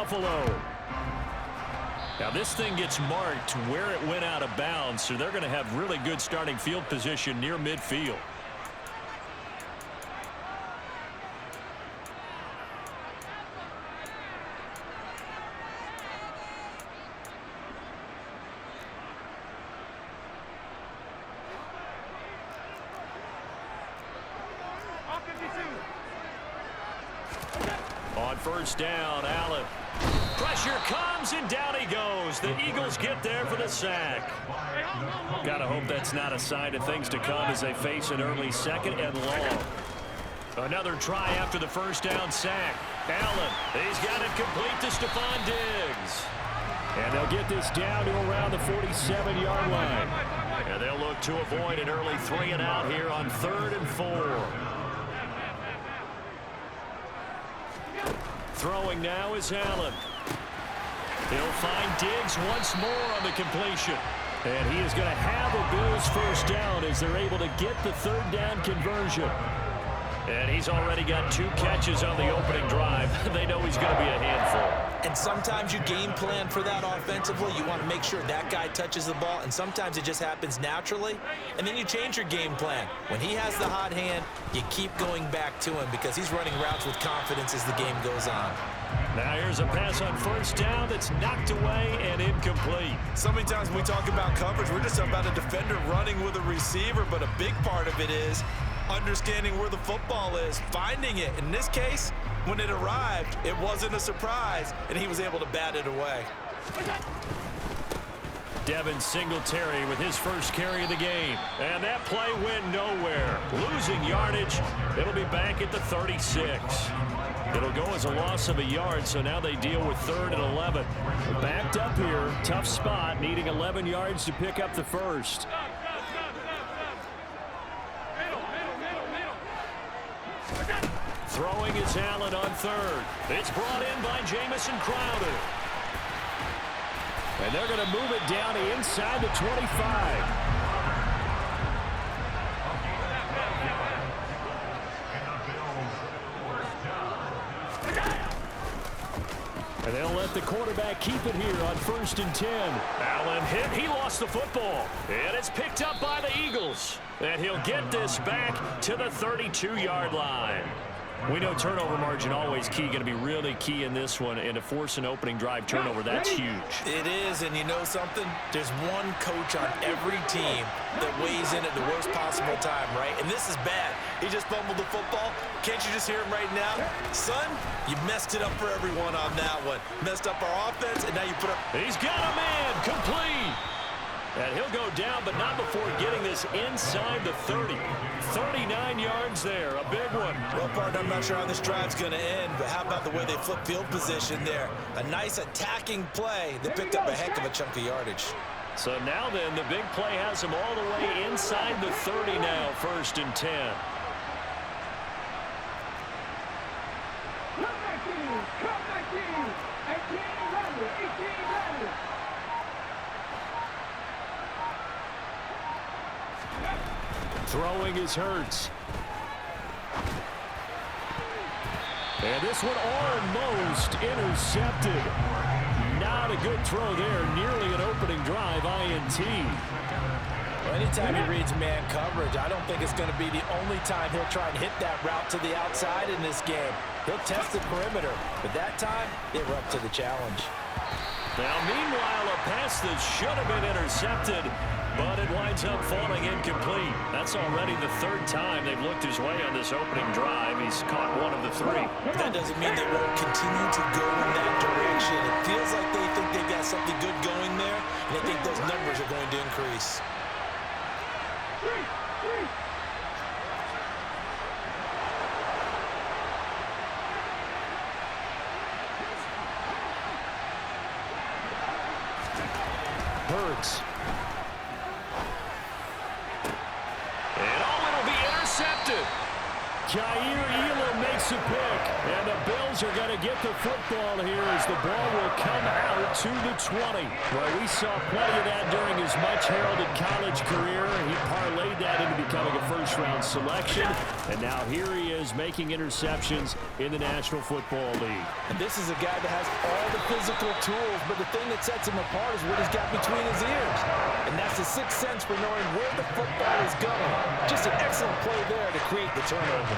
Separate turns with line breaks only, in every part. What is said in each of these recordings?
Buffalo. Now this thing gets marked where it went out of bounds, so they're going to have really good starting field position near midfield. On first down, Allen. Pressure comes, and down he goes. The Eagles get there for the sack. Gotta hope that's not a sign of things to come as they face an early second and long. Another try after the first down sack. Allen, he's got it complete to Stephon Diggs. And they'll get this down to around the 47-yard line. And they'll look to avoid an early 3 and out here on 3rd and 4. Throwing now is Allen. He'll find Diggs once more on the completion. And he is going to have a Bills first down as they're able to get the 3rd down conversion. And he's already got 2 catches on the opening drive. They know he's going to be a handful.
And sometimes you game plan for that offensively. You want to make sure that guy touches the ball, and sometimes it just happens naturally. And then you change your game plan. When he has the hot hand, you keep going back to him because he's running routes with confidence as the game goes on.
Now here's a pass on first down that's knocked away and incomplete.
So many times when we talk about coverage, we're just about a defender running with a receiver, but a big part of it is understanding where the football is, finding it. In this case, when it arrived, it wasn't a surprise, and he was able to bat it away.
Devin Singletary with his first carry of the game. And that play went nowhere. Losing yardage. It'll be back at the 36. It'll go as a loss of a yard, so now they deal with 3rd and 11. Backed up here. Tough spot, needing 11 yards to pick up the first. Throwing is Allen on 3rd. It's brought in by Jamison Crowder. And they're going to move it down to inside the 25. And they'll let the quarterback keep it here on 1st and 10. Allen hit. He lost the football. And it's picked up by the Eagles. And he'll get this back to the 32-yard line. We know turnover margin always key, going to be really key in this one, and to force an opening drive turnover, that's huge.
It is, and you know something? There's one coach on every team that weighs in at the worst possible time, right? And this is bad. He just fumbled the football. Can't you just hear him right now? Son, you messed it up for everyone on that one. Messed up our offense, and now you put up...
He's got a man, complete. And he'll go down, but not before getting this inside the 30. 39 yards there, a big one.
Well, partner, I'm not sure how this drive's going to end, but how about the way they flip field position there? A nice attacking play that picked up a heck of a chunk of yardage.
So now then, the big play has him all the way inside the 30 now, 1st and 10. Throwing is Hurts. And this one almost intercepted. Not a good throw there. Nearly an opening drive INT.
Well, anytime he reads man coverage, I don't think it's going to be the only time he'll try and hit that route to the outside in this game. He'll test the perimeter, but that time, they were up to the challenge.
Now, meanwhile, a pass that should have been intercepted, but it winds up falling incomplete. That's already the 3rd time they've looked his way on this opening drive. He's caught one of the 3.
That doesn't mean they won't continue to go in that direction. It feels like they think they've got something good going there, and they think those numbers are going to increase.
Hurts. And oh, it'll be intercepted. Kaiir Elam makes a pick, and the Bills are going to get the football here as the ball will come out to the 20. Well, we saw plenty of that during his much-heralded college career. He parlayed that into becoming a first-round selection, and now here he is making interceptions in the National Football League.
And this is a guy that has all the physical tools, but the thing that sets him apart is what he's got between his ears. And that's the sixth sense for knowing where the football is going. Just an excellent play there to create the turnover.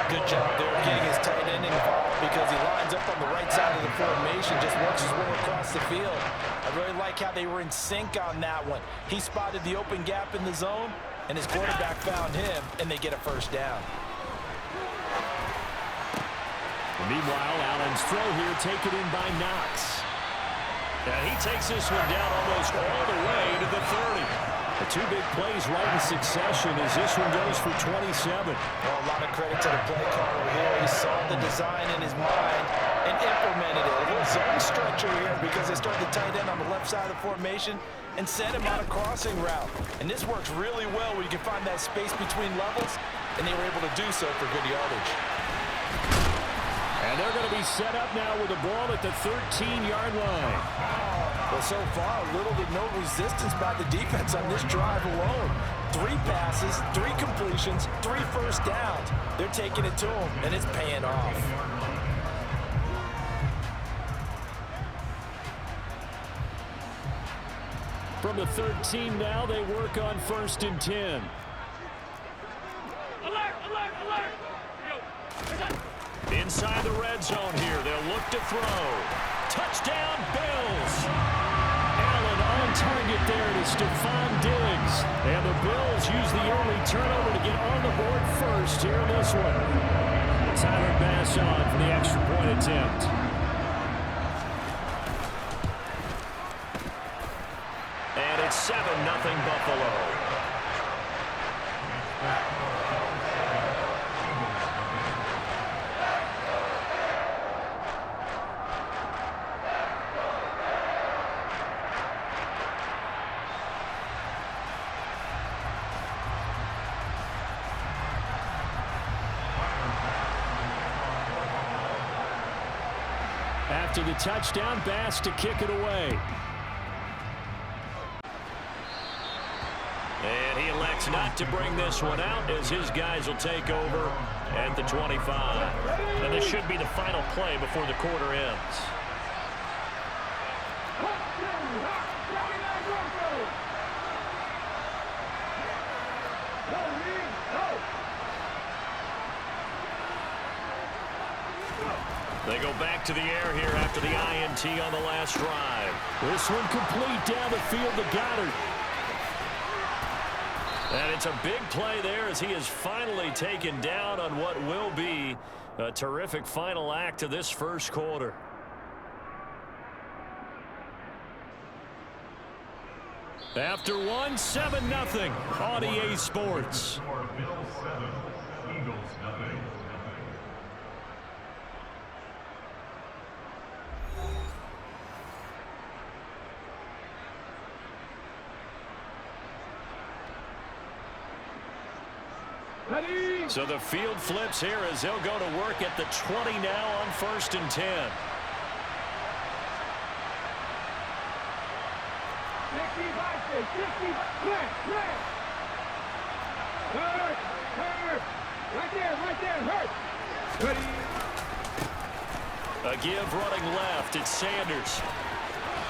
Good job there getting his tight end involved because he lines up on the right side of the formation, just works his way across the field. I really like how they were in sync on that one. He spotted the open gap in the zone, and his quarterback found him, and they get a first down.
Meanwhile, Allen's throw here taken in by Knox. And he takes this one down almost all the way to the 30. The two big plays right in succession as this one goes for 27.
Well, a lot of credit to the play caller here. He saw the design in his mind and implemented it. A little zone stretcher here because they start the tight end on the left side of the formation and send him on a crossing route. And this works really well when you can find that space between levels, and they were able to do so for good yardage.
And they're going to be set up now with the ball at the 13-yard line.
Well, so far, little to no resistance by the defense on this drive alone. 3 passes, 3 completions, 3 first downs. They're taking it to him, and it's paying off.
From the 13 now, they work on 1st and 10.
Alert, alert, alert!
Inside the red zone here, they'll look to throw. Touchdown, Bills! Allen on target there to Stephon Diggs. And the Bills use the early turnover to get on the board first here in this one. Tyler Bass on for the extra point attempt. And it's 7-0 Buffalo. After the touchdown, Bass to kick it away. And he elects not to bring this one out as his guys will take over at the 25. And this should be the final play before the quarter ends. They go back to the air here after the INT on the last drive. This one complete down the field to Goddard. And it's a big play there as he is finally taken down on what will be a terrific final act to this first quarter. After one, 7-0 on EA Sports.
Bills 7, Eagles nothing.
So the field flips here as they'll go to work at the 20 now on 1st and 10.
50, clear. Hurt. Right there, hurt.
A give running left, it's Sanders.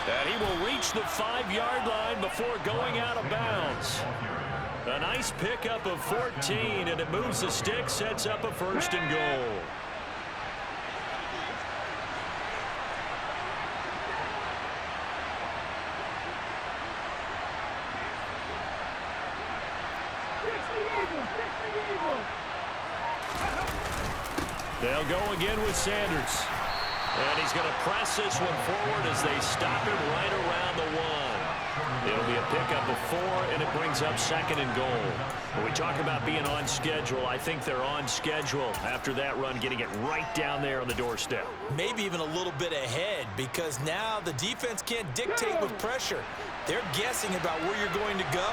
And he will reach the 5-yard line before going out of bounds. A nice pickup of 14, and it moves the stick, sets up a 1st and goal. They'll go again with Sanders. And he's going to press this one forward as they stop him right around the 1. It'll be a pickup of 4, and it brings up 2nd and goal. When we talk about being on schedule, I think they're on schedule after that run, getting it right down there on the doorstep.
Maybe even a little bit ahead because now the defense can't dictate with pressure. They're guessing about where you're going to go,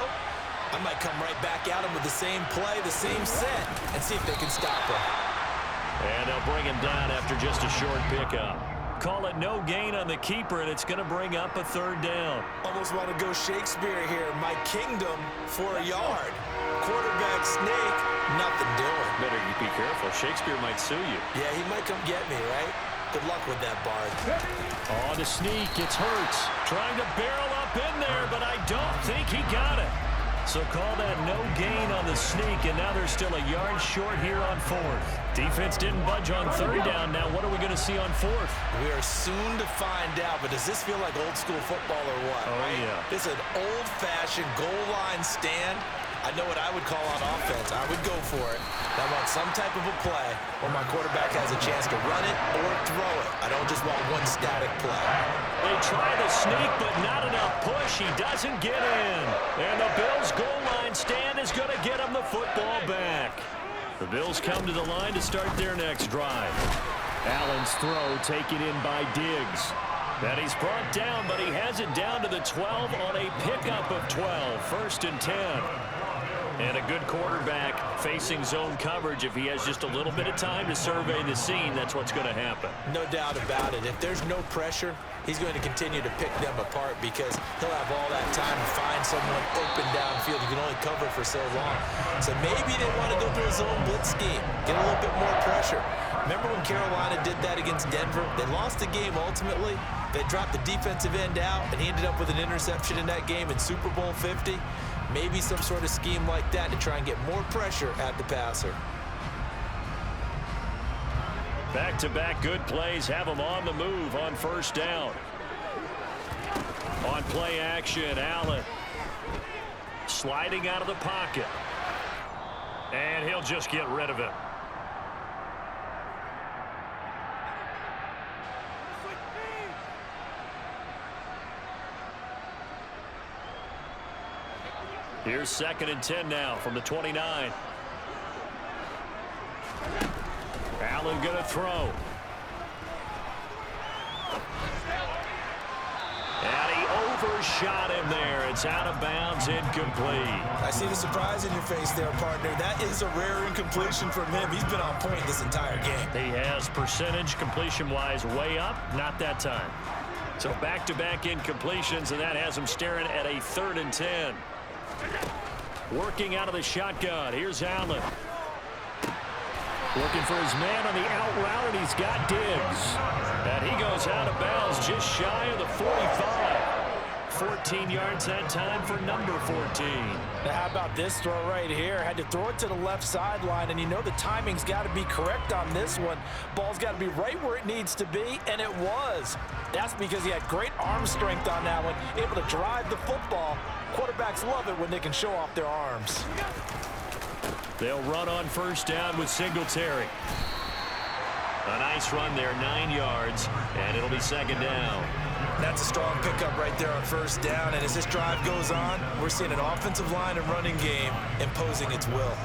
I might come right back at him with the same play, the same set, and see if they can stop him.
And they'll bring him down after just a short pickup. Call it no gain on the keeper, and it's going to bring up a third down.
Almost want to go Shakespeare here. My kingdom for a yard. Quarterback snake, nothing doing.
Better be careful. Shakespeare might sue you.
Yeah, he might come get me, right? Good luck with that, Bard.
On the sneak, it's Hurts. Trying to barrel up in there, but I don't think he got it. So call that no gain on the sneak, and now they're still a yard short here on fourth. Defense didn't budge on third down. Now what are we going to see on fourth?
We are soon to find out, but does this feel like old school football or what?
Oh,
right?
yeah.
This is an old-fashioned goal line stand. I know what I would call on offense. I would go for it. I want some type of a play where my quarterback has a chance to run it or throw it. I don't just want one static play.
They try the sneak, but not enough push. He doesn't get in. And the Bills' goal line stand is going to get him the football back. The Bills come to the line to start their next drive. Allen's throw taken in by Diggs. And he's brought down, but he has it down to the 12 on a pickup of 12. First and 10. And a good quarterback facing zone coverage. If he has just a little bit of time to survey the scene, that's what's going to happen.
No doubt about it. If there's no pressure, he's going to continue to pick them apart because he'll have all that time to find someone open downfield. You can only cover for so long. So maybe they want to go to a zone blitz scheme, get a little bit more pressure. Remember when Carolina did that against Denver? They lost the game ultimately. They dropped the defensive end out, and he ended up with an interception in that game in Super Bowl 50. Maybe some sort of scheme like that to try and get more pressure at the passer.
Back-to-back good plays have him on the move on first down. On play action, Allen sliding out of the pocket. And he'll just get rid of it. Here's second and 10 now from the 29. Allen going to throw. And he overshot him there. It's out of bounds, incomplete.
I see the surprise in your face there, partner. That is a rare incompletion from him. He's been on point this entire game.
He has percentage completion-wise way up, not that time. So back-to-back incompletions, and that has him staring at a 3rd and 10. Working out of the shotgun. Here's Allen. Looking for his man on the out route, and he's got Diggs. And he goes out of bounds just shy of the 45. 14 yards that time for number 14.
Now how about this throw right here? Had to throw it to the left sideline, and you know the timing's got to be correct on this one. Ball's got to be right where it needs to be, and it was. That's because he had great arm strength on that one, able to drive the football. Quarterbacks love it when they can show off their arms.
They'll run on first down with Singletary. A nice run there, 9 yards, and it'll be second down.
That's a strong pickup right there on first down, and as this drive goes on, we're seeing an offensive line and running game imposing its will.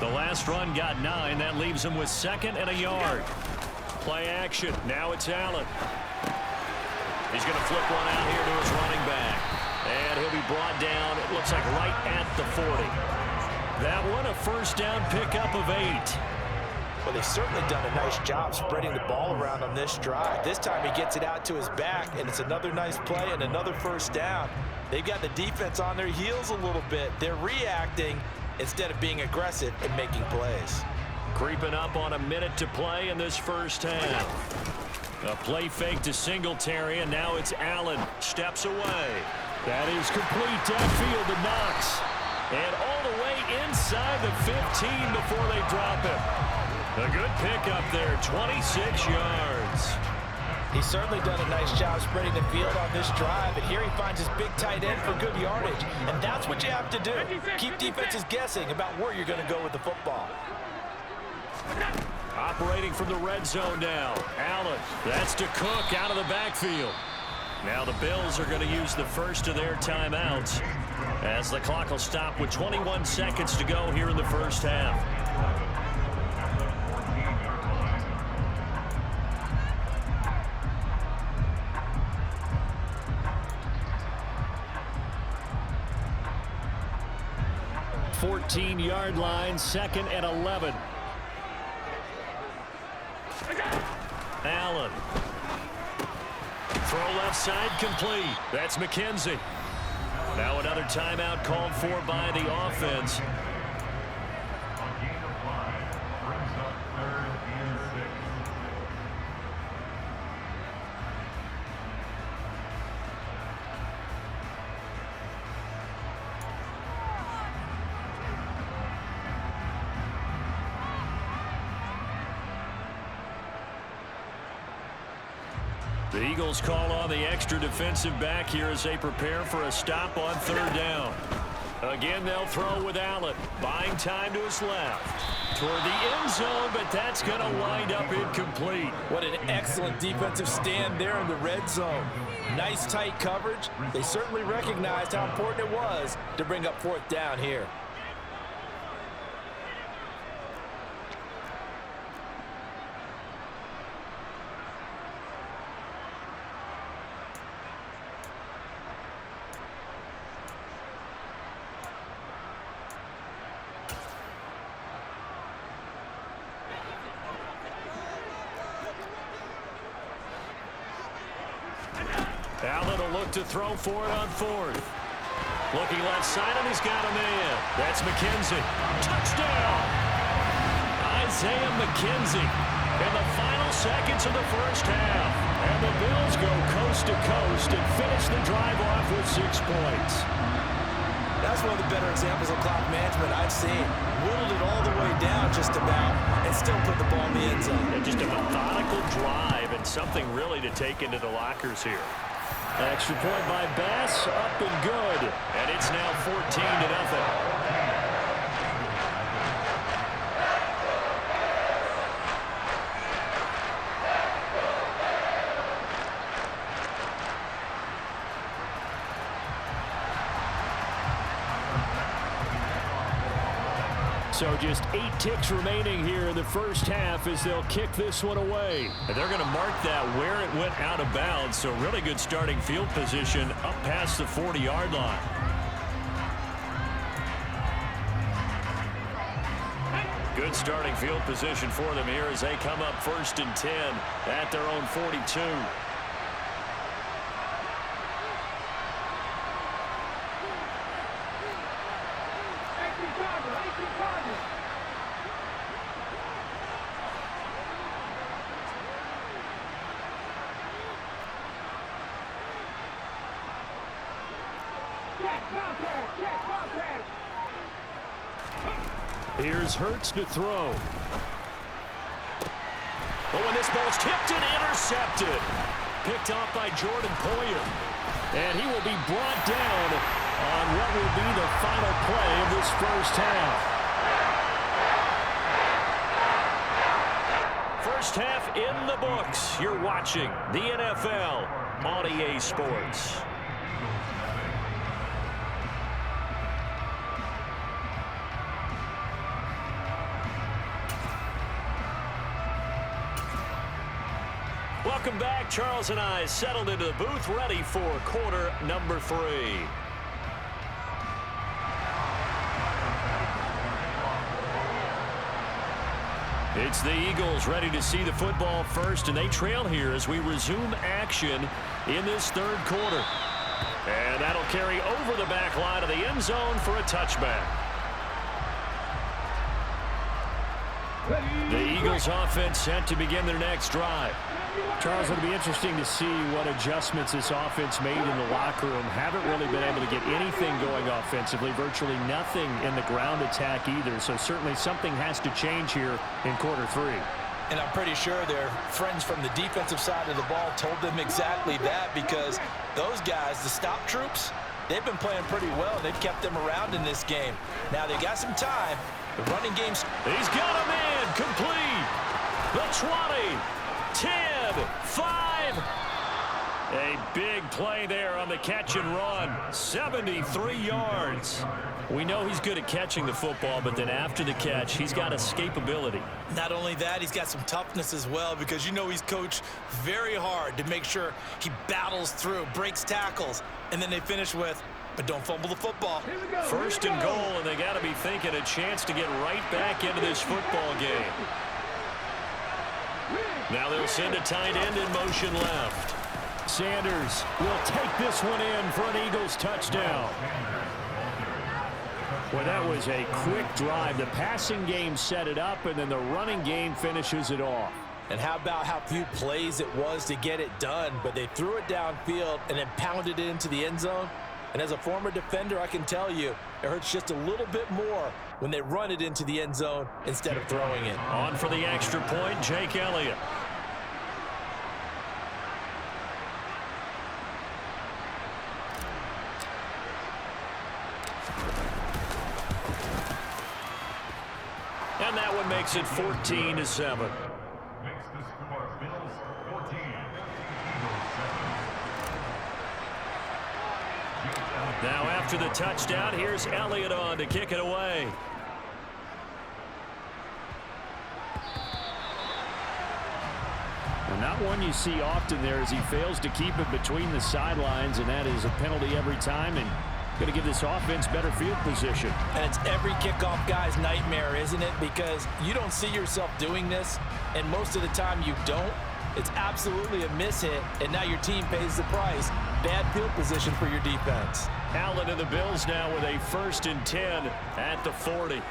The last run got 9. That leaves him with second and a yard. Play action. Now it's Allen. He's going to flip one out here to his running back. And he'll be brought down, it looks like right at the 40. That one a first down pickup of 8.
Well, they've certainly done a nice job spreading the ball around on this drive. This time he gets it out to his back, and it's another nice play and another first down. They've got the defense on their heels a little bit. They're reacting instead of being aggressive and making plays.
Creeping up on a minute to play in this first half. A play fake to Singletary, and now it's Allen. Steps away. That is complete downfield to Knox. And all the way inside the 15 before they drop him. A good pickup there, 26 yards.
He's certainly done a nice job spreading the field on this drive, and here he finds his big tight end for good yardage. And that's what you have to do. Keep defenses guessing about where you're going to go with the football.
Operating from the red zone now. Allen, that's to Cook out of the backfield. Now the Bills are going to use the first of their timeouts as the clock will stop with 21 seconds to go here in the first half. 14-yard line, 2nd and 11. Allen. Throw left side complete. That's McKenzie. Now another timeout called for by the offense.
A gain of 5 brings up 3rd and 6.
The Eagles call on the extra defensive back here as they prepare for a stop on 3rd down. Again, they'll throw with Allen. Buying time to his left. Toward the end zone, but that's going to wind up incomplete.
What an excellent defensive stand there in the red zone. Nice tight coverage. They certainly recognized how important it was to bring up 4th down here.
Allen will look to throw for it on 4th. Looking left side, and he's got a man. That's McKenzie. Touchdown! Isaiah McKenzie in the final seconds of the first half. And the Bills go coast to coast and finish the drive off with 6 points.
That's one of the better examples of clock management I've seen. Whittled it all the way down just about and still put the ball in the end zone.
And just a methodical drive and something really to take into the lockers here. Extra point by Bass, up and good. And it's now 14-0. So just 8 ticks remaining here in the first half as they'll kick this one away. And they're going to mark that where it went out of bounds. So really good starting field position up past the 40-yard line. Good starting field position for them here as they come up 1st and 10 at their own 42. Here's Hurts to throw. Oh, and this ball's tipped and intercepted. Picked off by Jordan Poyer. And he will be brought down on what will be the final play of this first half. First half in the books. You're watching the NFL on EA Sports. Welcome back. Charles and I settled into the booth, ready for quarter number 3. It's the Eagles ready to see the football first, and they trail here as we resume action in this 3rd quarter. And that'll carry over the back line of the end zone for a touchback. The Eagles offense set to begin their next drive. Charles, it'll be interesting to see what adjustments this offense made in the locker room. Haven't really been able to get anything going offensively, virtually nothing in the ground attack either. So certainly something has to change here in quarter 3.
And I'm pretty sure their friends from the defensive side of the ball told them exactly that, because those guys, the stop troops, they've been playing pretty well. They've kept them around in this game. Now they got some time. The running game's...
He's got a man complete. The 20, 10, 5. A big play there on the catch and run. 73 yards. We know he's good at catching the football, but then after the catch, he's got escapability.
Not only that, he's got some toughness as well, because you know he's coached very hard to make sure he battles through, breaks tackles, and then they finish with, but don't fumble the football.
Here we go.
First and goal, and they got to be thinking a chance to get right back into this football game. Now they'll send a tight end in motion left. Sanders will take this one in for an Eagles touchdown. Well, that was a quick drive. The passing game set it up, and then the running game finishes it off.
And how about how few plays it was to get it done, but they threw it downfield and then pounded it into the end zone. And as a former defender, I can tell you, it hurts just a little bit more when they run it into the end zone instead of throwing it.
On for the extra point, Jake Elliott. And that one makes it 14-7.
Makes the score Bills 14, Eagles 7.
Now after the touchdown, here's Elliott on to kick it away. Well, not one you see often there as he fails to keep it between the sidelines, and that is a penalty every time, and going to give this offense better field position.
And it's every kickoff guy's nightmare, isn't it? Because you don't see yourself doing this, and most of the time you don't. It's absolutely a miss hit, and now your team pays the price. Bad field position for your defense.
Allen and the Bills now with a 1st and 10 at the 40.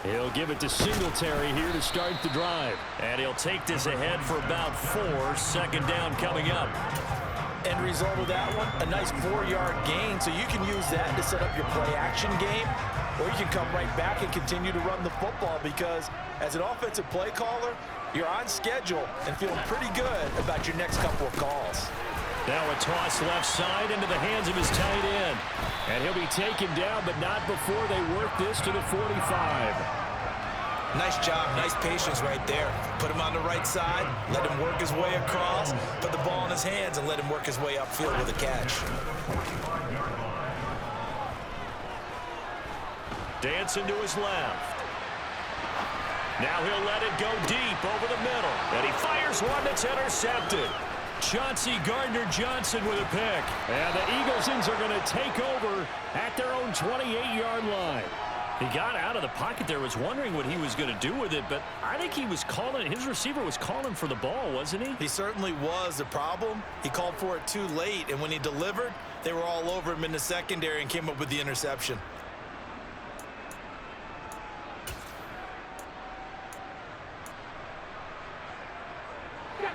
He'll give it to Singletary here to start the drive. And he'll take this ahead for about 4. Second down coming up.
End result of that one, a nice 4-yard gain, so you can use that to set up your play-action game, or you can come right back and continue to run the football because as an offensive play caller, you're on schedule and feeling pretty good about your next couple of calls.
Now a toss left side into the hands of his tight end. And he'll be taken down, but not before they work this to the 45.
Nice job, nice patience right there. Put him on the right side, let him work his way across, put the ball in his hands, and let him work his way upfield with a catch.
Dancing to his left. Now he'll let it go deep over the middle. And he fires one that's intercepted. Chauncey Gardner-Johnson with a pick. And the Eaglesons are going to take over at their own 28-yard line. He got out of the pocket there, was wondering what he was going to do with it, but I think he was calling, his receiver was calling for the ball, wasn't he?
He certainly was. The problem, he called for it too late, and when he delivered, they were all over him in the secondary and came up with the interception.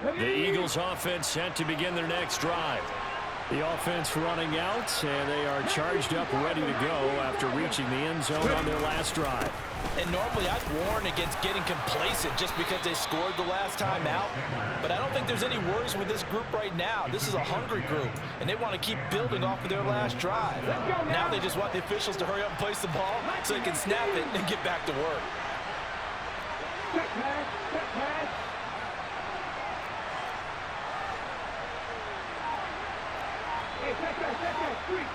The Eagles offense set to begin their next drive. The offense running out, and they are charged up, ready to go after reaching the end zone on their last drive.
And normally I'd warn against getting complacent just because they scored the last time out. But I don't think there's any worries with this group right now. This is a hungry group, and they want to keep building off of their last drive. Now they just want the officials to hurry up and place the ball so they can snap it and get back to work.
Check pass, check pass. Hey, check that, street.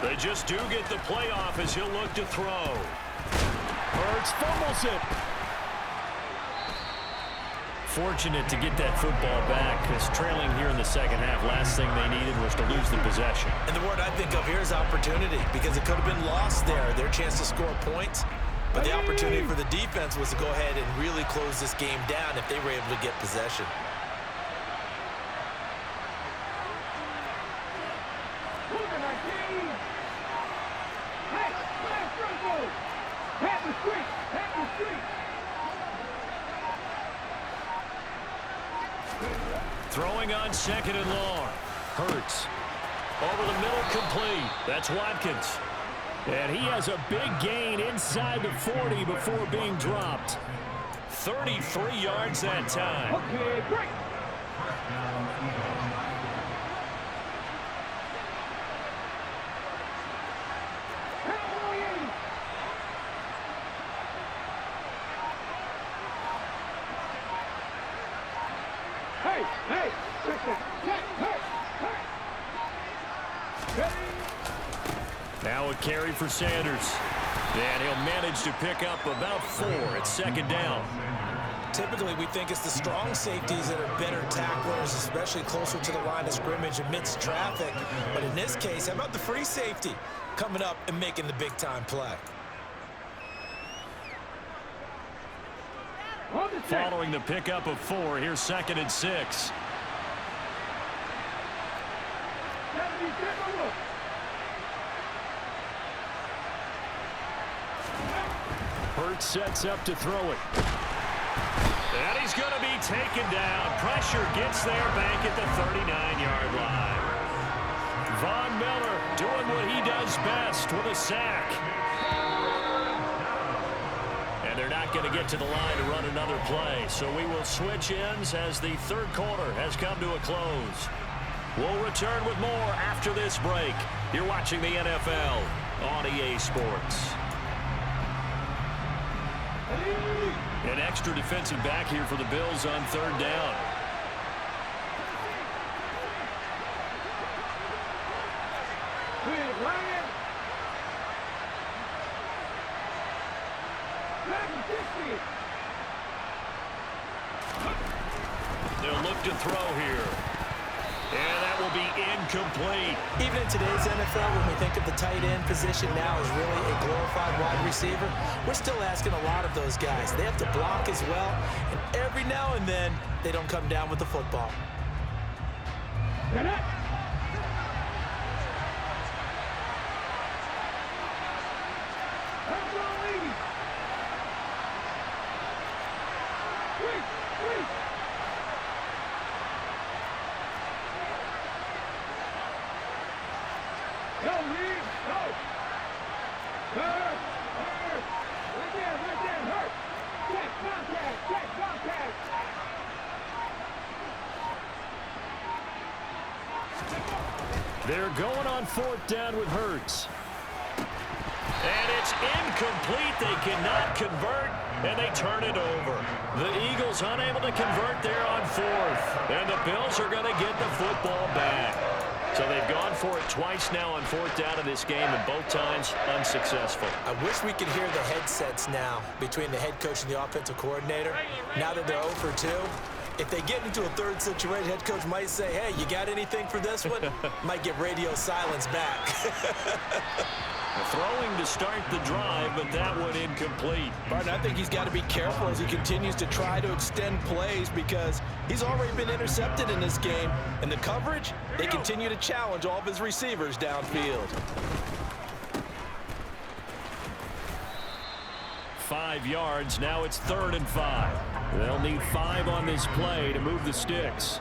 They just do get the playoff as he'll look to throw. Hurts fumbles it. Fortunate to get that football back because trailing here in the second half, last thing they needed was to lose the possession.
And the word I think of here is opportunity because it could have been lost there, their chance to score points. But the opportunity for the defense was to go ahead and really close this game down if they were able to get possession.
Throwing on second and long. Hurts. Over the middle, complete. That's Watkins. And he has a big gain inside the 40 before being dropped. 33 yards that time.
Okay, great. Hey,
now a carry for Sanders. And he'll manage to pick up about 4 at second down.
Typically, we think it's the strong safeties that are better tacklers, especially closer to the line of scrimmage amidst traffic. But in this case, how about the free safety coming up and making the big-time play?
Following the pickup of 4, here's 2nd and 6. Hurts sets up to throw it. And he's going to be taken down. Pressure gets there back at the 39-yard line. Von Miller doing what he does best with a sack. And they're not going to get to the line to run another play. So we will switch ends as the third quarter has come to a close. We'll return with more after this break. You're watching the NFL on EA Sports. An extra defensive back here for the Bills on 3rd down. They'll look to throw here. And that will be incomplete.
Even in today's NFL, when we think of the tight end position now as really a glorified wide receiver, we're still asking a lot of those guys. They have to block as well, and every now and then, they don't come down with the football.
They're going on 4th down with Hurts. And it's incomplete. They cannot convert, and they turn it over. The Eagles unable to convert there on 4th. And the Bills are going to get the football back. So they've gone for it twice now on 4th down in this game, and both times unsuccessful.
I wish we could hear the headsets now between the head coach and the offensive coordinator. Now that they're 0 for 2. If they get into a third situation, head coach might say, hey, you got anything for this one? Might get radio silence back.
Throwing to start the drive, but that one incomplete.
Martin, I think he's got to be careful as he continues to try to extend plays because he's already been intercepted in this game. And the coverage, they continue to challenge all of his receivers downfield.
5 yards. Now it's 3rd and 5. They'll need 5 on this play to move the sticks.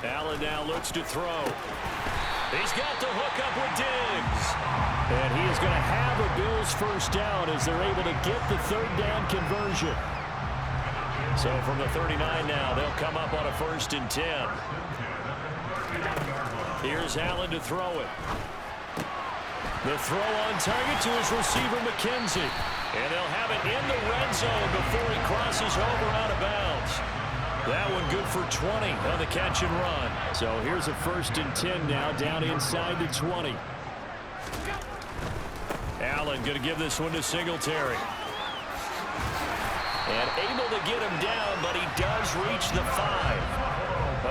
Allen now looks to throw. He's got the hook up with Diggs. And he is going to have a Bills first down as they're able to get the 3rd down conversion. So from the 39 now, they'll come up on a 1st and 10. Here's Allen to throw it. The throw on target to his receiver, McKenzie. And they'll have it in the red zone before he crosses over out of bounds. That one good for 20 on the catch and run. So here's a 1st and 10 now down inside the 20. Allen going to give this one to Singletary. And able to get him down, but he does reach the 5.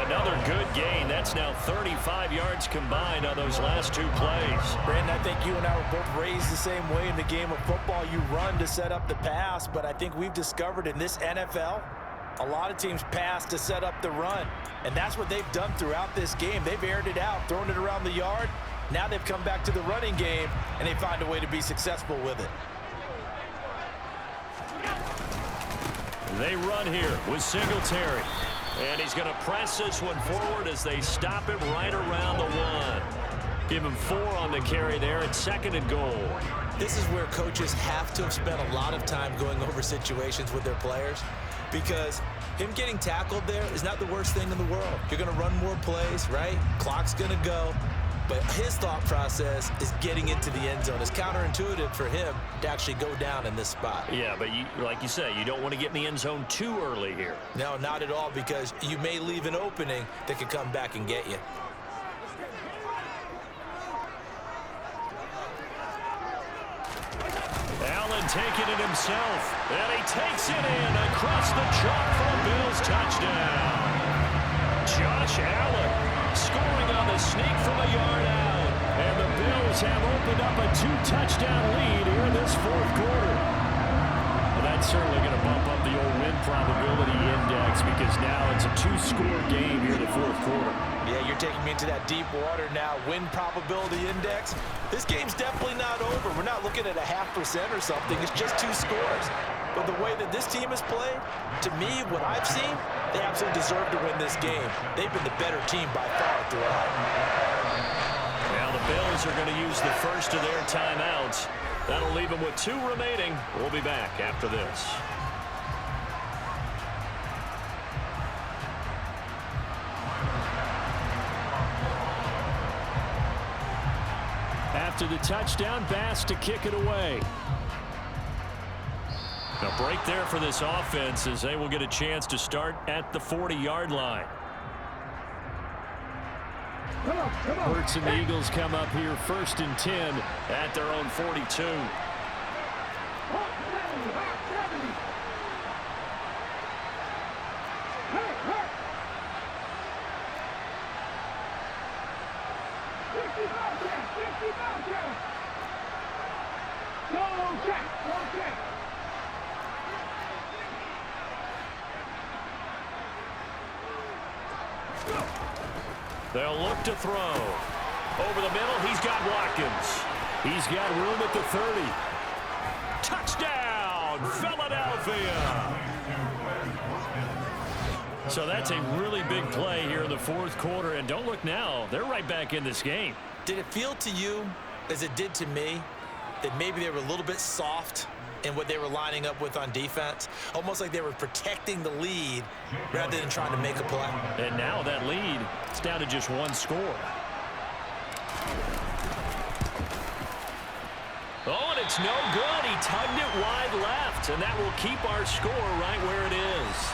Another good gain. That's now 35 yards combined on those last 2 plays.
Brandon, I think you and I were both raised the same way in the game of football. You run to set up the pass, but I think we've discovered in this NFL, a lot of teams pass to set up the run. And that's what they've done throughout this game. They've aired it out, thrown it around the yard. Now they've come back to the running game, and they find a way to be successful with it.
They run here with Singletary. And he's going to press this one forward as they stop it right around the 1. Give him 4 on the carry there at 2nd and goal.
This is where coaches have to have spent a lot of time going over situations with their players because him getting tackled there is not the worst thing in the world. You're going to run more plays, right? Clock's going to go. But his thought process is getting into the end zone. It's counterintuitive for him to actually go down in this spot.
Yeah, but like you say, you don't want to get in the end zone too early here.
No, not at all, because you may leave an opening that could come back and get you.
taking it himself. And he takes it in across the chalk for a Bills touchdown. Josh Allen scoring on the sneak from a yard out. And the Bills have opened up a 2-touchdown lead here in this fourth quarter. Well, that's certainly going to bump up the old win probability index because now it's a 2-score game here in the fourth quarter.
Yeah, you're taking me into that deep water now. Win probability index. This game's definitely not over. We're not looking at a 0.5% or something. It's just 2 scores. But the way that this team has played, to me, what I've seen, they absolutely deserve to win this game. They've been the better team by far throughout.
Now the Bills are going to use the first of their timeouts. That'll leave them with 2 remaining. We'll be back after this. After the touchdown, Bass to kick it away. A break there for this offense as they will get a chance to start at the 40-yard line.
Come on.
Hurts and the Eagles come up here 1st and 10 at their own 42.
Hot 70, hot 70. Hurt. 50 miles down. Go, check.
They'll look to throw. Over the middle, he's got Watkins. He's got room at the 30. Touchdown, Philadelphia! So that's a really big play here in the fourth quarter. And don't look now, they're right back in this game.
Did it feel to you, as it did to me, that maybe they were a little bit soft in what they were lining up with on defense? Almost like they were protecting the lead rather than trying to make a play.
And now that lead is down to just 1 score. Oh, and it's no good. He tugged it wide left, and that will keep our score right where it is.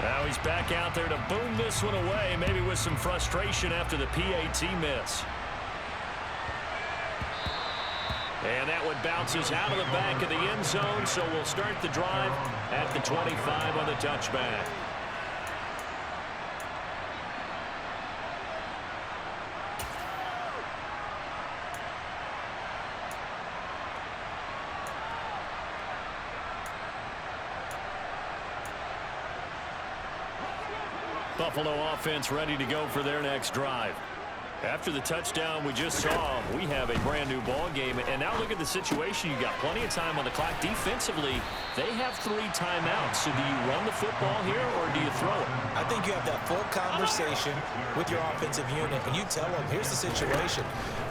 Now he's back out there to boom this one away, maybe with some frustration after the PAT miss. And that one bounces out of the back of the end zone, so we'll start the drive at the 25 on the touchback. Buffalo offense ready to go for their next drive. After the touchdown we just saw, we have a brand new ball game. And now look at the situation. You got plenty of time on the clock. Defensively, they have 3 timeouts. So do you run the football here or do you throw it?
I think you have that full conversation with your offensive unit, and you tell them, here's the situation.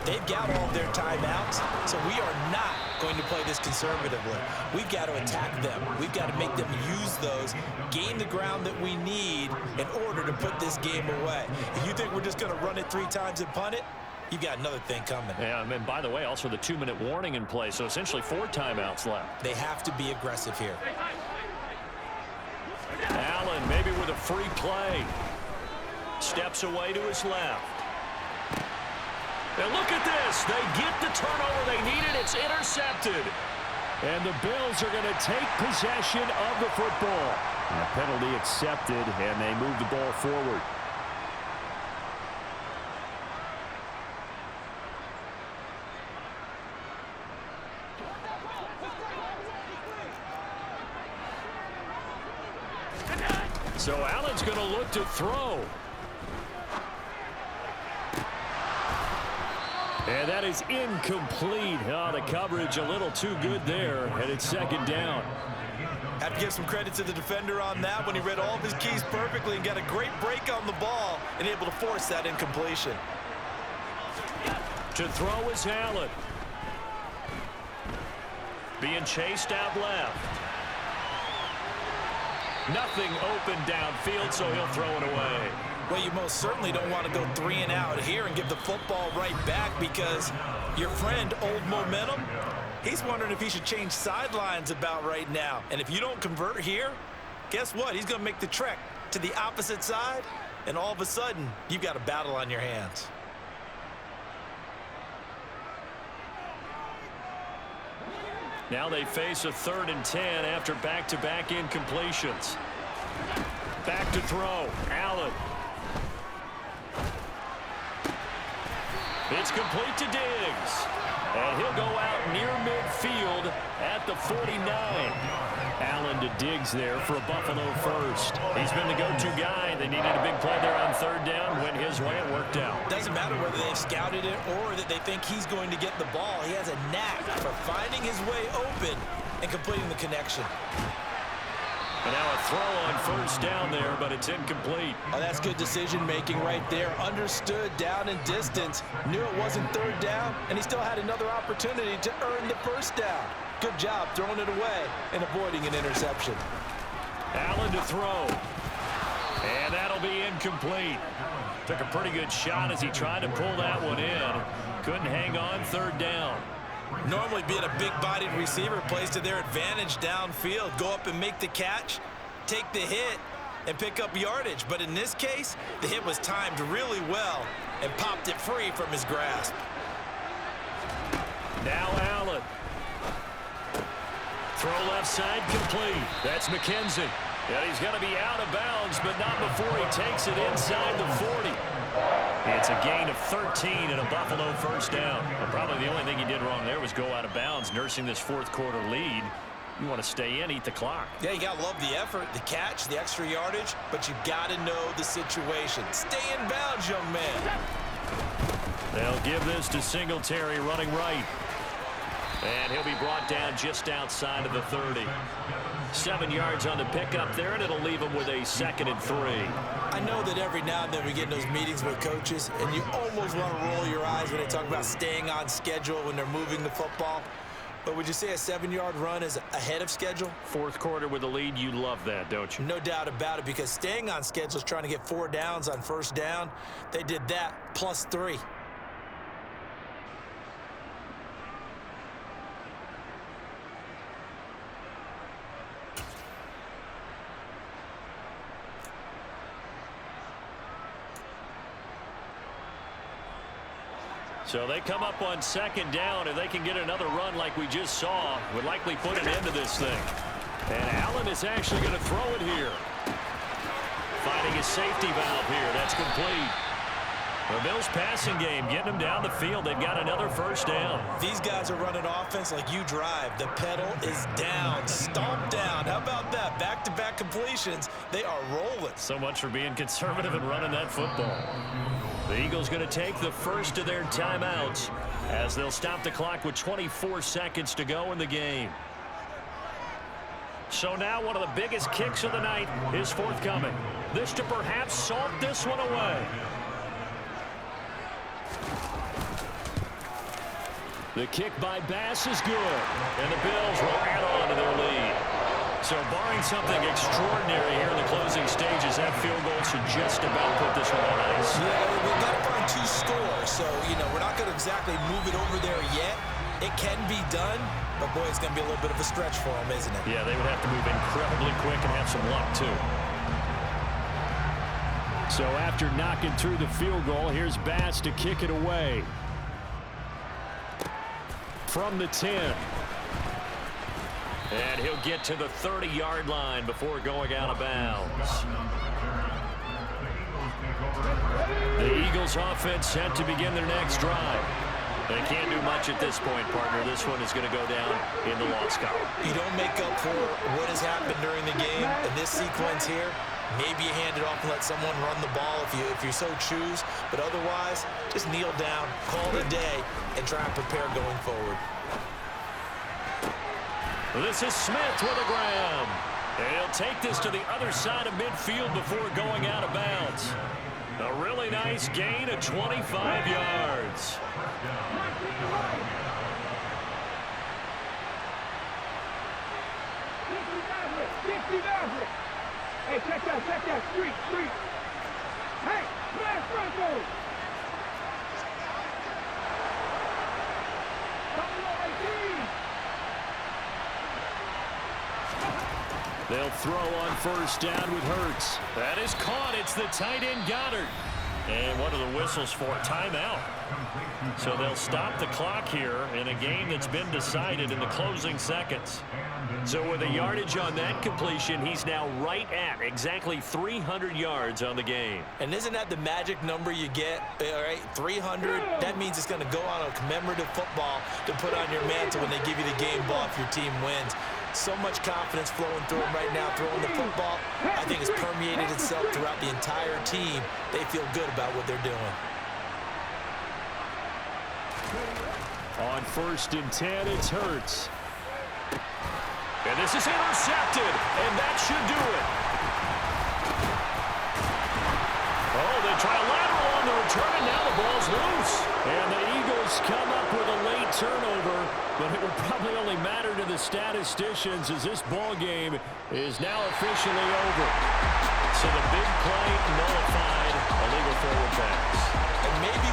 They've got all of their timeouts, so we are not going to play this conservatively. We've got to attack them. We've got to make them use those, gain the ground that we need in order to put this game away. If you think we're just going to run it 3 times and punt it, you've got another thing coming.
Yeah, and by the way, also the 2-minute warning in play, so essentially 4 timeouts left.
They have to be aggressive here.
Allen maybe with a free play. Steps away to his left. And look at this. They get the turnover they needed. It's intercepted. And the Bills are going to take possession of the football. And a penalty accepted, and they move the ball forward. So Allen's going to look to throw. And that is incomplete. Oh, the coverage a little too good there, and it's 2nd down.
Have to give some credit to the defender on that when he read all of his keys perfectly and got a great break on the ball and able to force that incompletion.
To throw is Allen. Being chased out left. Nothing open downfield, so he'll throw it away.
Well, you most certainly don't want to go 3 and out here and give the football right back, because your friend, Old Momentum, he's wondering if he should change sidelines about right now. And if you don't convert here, guess what? He's going to make the trek to the opposite side, and all of a sudden, you've got a battle on your hands.
Now they face a 3rd and 10 after back-to-back incompletions. Back to throw. Allen. It's complete to Diggs. And he'll go out near midfield at the 49. Allen to Diggs there for a Buffalo first. He's been the go-to guy. They needed a big play there on 3rd down. Went his way, it worked out.
Doesn't matter whether they've scouted it or that they think he's going to get the ball. He has a knack for finding his way open and completing the connection.
And now a throw on 1st down there, but it's incomplete.
Oh, that's good decision-making right there. Understood down and distance. Knew it wasn't 3rd down, and he still had another opportunity to earn the 1st down. Good job throwing it away and avoiding an interception.
Allen to throw. And that'll be incomplete. Took a pretty good shot as he tried to pull that one in. Couldn't hang on 3rd down.
Normally being a big-bodied receiver plays to their advantage downfield. Go up and make the catch, take the hit, and pick up yardage. But in this case, the hit was timed really well and popped it free from his grasp.
Now Allen. Throw left side complete. That's McKenzie. And he's going to be out of bounds, but not before he takes it inside the 40. It's a gain of 13 and a Buffalo 1st down. And probably the only thing he did wrong there was go out of bounds, nursing this 4th quarter lead. You want to stay in, eat the clock.
Yeah, you got to love the effort, the catch, the extra yardage, but you got to know the situation. Stay in bounds, young man.
They'll give this to Singletary running right. And he'll be brought down just outside of the 30. 7 yards on the pickup there, and it'll leave him with a 2nd and 3.
I know that every now and then we get in those meetings with coaches, and you almost want to roll your eyes when they talk about staying on schedule when they're moving the football. But would you say a 7-yard run is ahead of schedule?
4th quarter with a lead, you love that, don't you?
No doubt about it, because staying on schedule is trying to get 4 downs on 1st down. They did that plus 3.
So they come up on 2nd down, and they can get another run like we just saw. Would likely put an end to this thing. And Allen is actually going to throw it here. Finding his safety valve here. That's complete. The Bills passing game, getting them down the field. They've got another 1st down.
These guys are running offense like you drive. The pedal is down, stomped down. How about that? Back-to-back completions. They are rolling.
So much for being conservative and running that football. The Eagles going to take the first of their timeouts as they'll stop the clock with 24 seconds to go in the game. So now one of the biggest kicks of the night is forthcoming. This to perhaps salt this one away. The kick by Bass is good, and the Bills will add on to their lead. So barring something extraordinary here in the closing stages, that field goal should just about put this one on ice.
Yeah, we've got to find 2 scores, so, we're not going to exactly move it over there yet. It can be done, but, boy, it's going to be a little bit of a stretch for them, isn't it?
Yeah, they would have to move incredibly quick and have some luck, too. So after knocking through the field goal, here's Bass to kick it away. From the 10. And he'll get to the 30-yard line before going out of bounds. The Eagles offense set to begin their next drive. They can't do much at this point, partner. This one is going to go down in the loss column.
You don't make up for what has happened during the game in this sequence here. Maybe you hand it off and let someone run the ball if you so choose. But otherwise, just kneel down, call it a day, and try and prepare going forward.
This is Smith with a grab. And he'll take this to the other side of midfield before going out of bounds. A really nice gain of 25 yards.
Hey, check that, street. Hey!
They'll throw on first down with Hurts. That is caught. It's the tight end Goddard. And what are the whistles for? Timeout. So they'll stop the clock here in a game that's been decided in the closing seconds. So with the yardage on that completion, he's now right at exactly 300 yards on the game.
And isn't that the magic number you get? All right, 300. That means it's going to go on a commemorative football to put on your mantle when they give you the game ball if your team wins. So much confidence flowing through him right now, throwing the football. I think it's permeated itself throughout the entire team. They feel good about what they're doing.
On 1st and 10, it's Hurts. And this is intercepted, and that should do it. Oh, they try a lateral on the return, and now the ball's loose. And the Eagles come up with a late turnover, but it will probably only matter to the statisticians as this ball game is now officially over. So the big play nullified, a legal forward pass.
And maybe